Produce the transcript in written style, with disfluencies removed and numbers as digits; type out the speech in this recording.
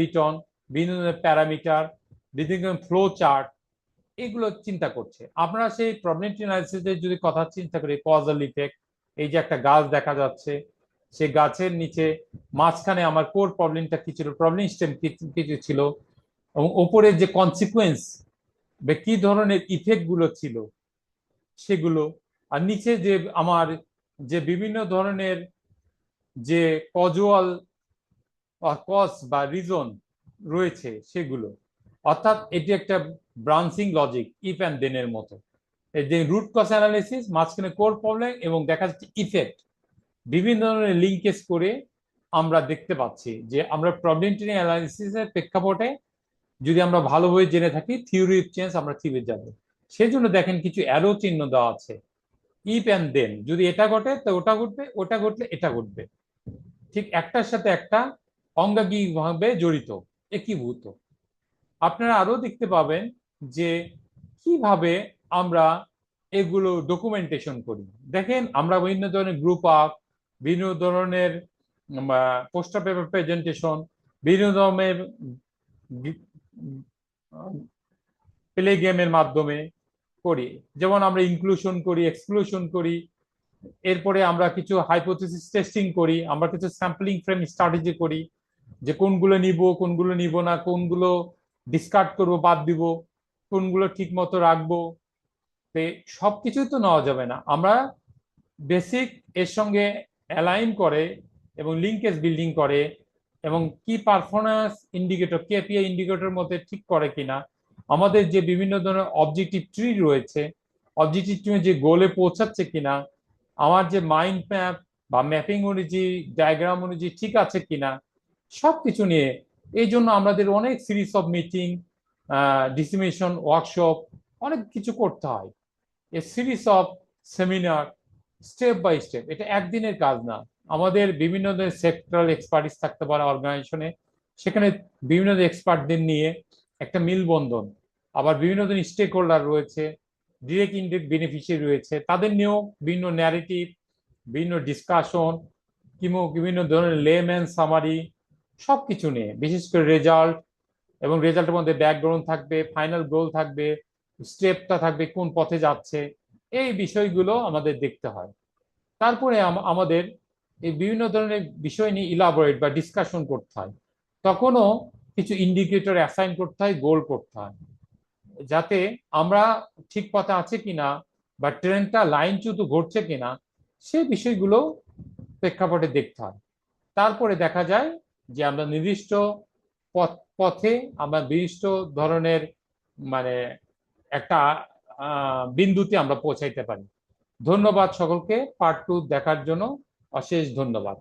লিটন, বিভিন্ন ধরনের প্যারামিটার, বিভিন্ন ধরনের ফ্লো চার্ট, এগুলো চিন্তা করছে। আপনারা সেই প্রবলেমটি অ্যানালিসিসের যদি কথা চিন্তা করি, কজাল ইফেক্ট, এই যে একটা গাছ দেখা যাচ্ছে, সেই গাছের নিচে মাঝখানে আমার কোর প্রবলেমটা কি ছিল, প্রবলেম স্টেম কিছু ছিল, এবং ওপরে যে কনসিকুয়েন্স বা কি ধরনের ইফেক্ট গুলো ছিল সেগুলো, আর নিচে যে আমার যে বিভিন্ন ধরনের যে কজুয়াল কজ বা রিজন রয়েছে সেগুলো। অর্থাৎ এটি একটা branching logic, if and then এর মতো। এই যে রুট কজ অ্যানালিসিস, মাঝখানে কোর প্রবলেম এবং দেখা যাচ্ছে ইফেক্ট, বিভিন্ন ধরনের লিঙ্কেজ করে আমরা দেখতে পাচ্ছি যে আমরা প্রবলেমটি অ্যানালিসিসের প্রেক্ষাপটে যদি আমরা ভালোভাবে জেনে থাকি, থিওরি চেঞ্জ আমরা থিওরি যাব। সেই জন্য দেখেন কিছু অ্যারো চিহ্ন দেওয়া আছে, ইফ অ্যান্ড দেন, যদি এটা ঘটে তো ওটা ঘটবে, ওটা ঘটলে এটা ঘটবে, ঠিক একটার সাথে একটা অঙ্গাঙ্গিভাবে জড়িত, একীভূত। আপনারা আরো দেখতে পাবেন যে কিভাবে আমরা এগুলো ডকুমেন্টেশন করি। দেখেন আমরা বিভিন্ন ধরনের গ্রুপ আপ, বিভিন্ন ধরনের পোস্টার পেপার প্রেজেন্টেশন, বিভিন্ন ধরনের প্লে গেমের মাধ্যমে করি। যেমন আমরা ইনক্লুশন করি, এক্সক্লুশন করি, এরপরে আমরা কিছু হাইপোথেসিস টেস্টিং করি, আমরা কিছু স্যাম্পলিং ফ্রেম স্ট্র্যাটেজি করি, যে কোনগুলো নিব কোনগুলো নিব না, কোনগুলো ডিসকার্ড করব বাদ দিব, কোনগুলো ঠিক মতো রাখবো। তো সবকিছুই তো নেওয়া যাবে না, আমরা বেসিক এর সঙ্গে অ্যালাইন করে এবং লিঙ্কেজ বিল্ডিং করে এবং কি পারফরমেন্স ইন্ডিকেটর, কেপিআই ইন্ডিকেটর মধ্যে ঠিক করে কিনা, আমাদের যে বিভিন্ন ধরনের অবজেক্টিভ ট্রি রয়েছে, অবজেক্টিভ ট্রি যে গোলে পৌঁছাচ্ছে কিনা, আমার যে মাইন্ড ম্যাপ বা ম্যাপিং অনুযায়ী ডায়াগ্রাম অনুযায়ী ঠিক আছে কিনা, সবকিছু নিয়ে। এই জন্য আমাদের অনেক series of meeting, dissemination workshop, অনেক কিছু করতে হয়, a series of seminar, step by step. এটা একদিনের কাজ না, আমাদের বিভিন্ন ধরনের সেক্টরাল এক্সপার্টিস থাকতে পারে অর্গানাইজেশনে, সেখানে বিভিন্ন এক্সপার্টদের নিয়ে একটা মিলবন্ধন, আবার বিভিন্ন ধরনের স্টেক হোল্ডার রয়েছে, ডিরেক্ট ইনডিরেক্ট বেনিফিশিয়ারি রয়েছে, তাদের নিয়েও বিভিন্ন ন্যারেটিভ, বিভিন্ন ডিসকাশন, বিভিন্ন ধরনের লেম্যান সামারি, সবকিছু নিয়ে, বিশেষ করে রেজাল্ট, এবং রেজাল্টের মধ্যে ব্যাকগ্রাউন্ড থাকবে, ফাইনাল গোল থাকবে, স্টেপটা থাকবে, কোন পথে যাচ্ছে, এই বিষয়গুলো আমাদের দেখতে হয়। তারপরে আমাদের এই বিভিন্ন ধরনের বিষয় নিয়ে ইলাবোরেট বা ডিসকাশন করতে হয়, তখনও কিছু ইন্ডিকেটর অ্যাসাইন করতে হয়, গোল করতে হয়, যাতে আমরা ঠিক পথে আছে কিনা বা ট্রেনটা লাইনচ্যুত ঘটছে কিনা, সেই বিষয়গুলো প্রেক্ষাপটে দেখতে হয়। তারপরে দেখা যায় যে আমরা নির্দিষ্ট পথে আমরা নির্দিষ্ট ধরনের মানে একটা বিন্দুতে আমরা পৌঁছাইতে পারি। ধন্যবাদ সকলকে পার্ট 2 দেখার জন্য, অশেষ ধন্যবাদ।